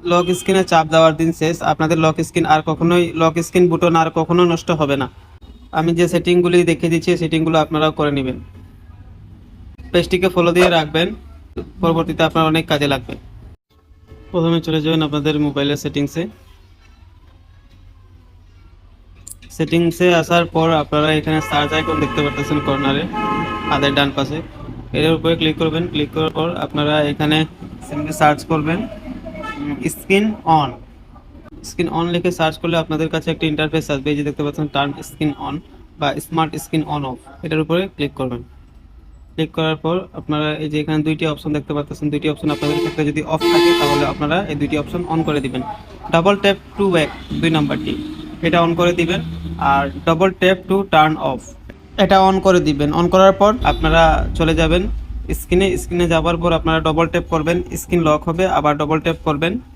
Lock স্ক্রিনে চাপ দেওয়ার দিন শেষ। আপনাদের লক স্ক্রিন বুটন আর কখনো নষ্ট হবে না। আমি যে সেটিংগুলি দেখিয়ে দিচ্ছি সেটিংগুলো আপনারাও করে নেবেন। পেজটিকে ফলো দিয়ে রাখবেন, পরবর্তীতে আপনার অনেক কাজে লাগবে। প্রথমে চলে যাবেন আপনাদের মোবাইলের সেটিংসে আসার পর আপনারা এখানে সার্চ আইকন দেখতে পাচ্ছেন কর্নারে হাতের ডান পাশে, এর উপরে ক্লিক করবেন। ক্লিক করার পর আপনারা এখানে সিম্পলি সার্চ করবেন স্ক্রিন অন। স্ক্রিন অন লিখে সার্চ করলে আপনাদের কাছে একটা ইন্টারফেস আসবে, এই যে দেখতে পাচ্ছেন টার্ন স্ক্রিন অন বা স্মার্ট স্ক্রিন অন অফ, এটার উপরে ক্লিক করবেন। ক্লিক করার পর আপনারা এই যে এখানে দুইটি অপশন দেখতে পাচ্ছেন, দুইটি অপশন আপনাদের ক্ষেত্রে যদি অফ থাকে তাহলে আপনারা এই দুইটি অপশন অন করে দিবেন। ডাবল ট্যাপ টু ব্যাক, 2 নাম্বারটি, এটা অন করে দিবেন। আর double tap to turn off, এটা অন করে দিবেন। অন করার পর আপনারা চলে যাবেন স্ক্রিনে যাওয়ার পর আপনারা ডবল ট্যাপ করবেন, স্ক্রিন লক হবে। আবার ডবল ট্যাপ করবেন,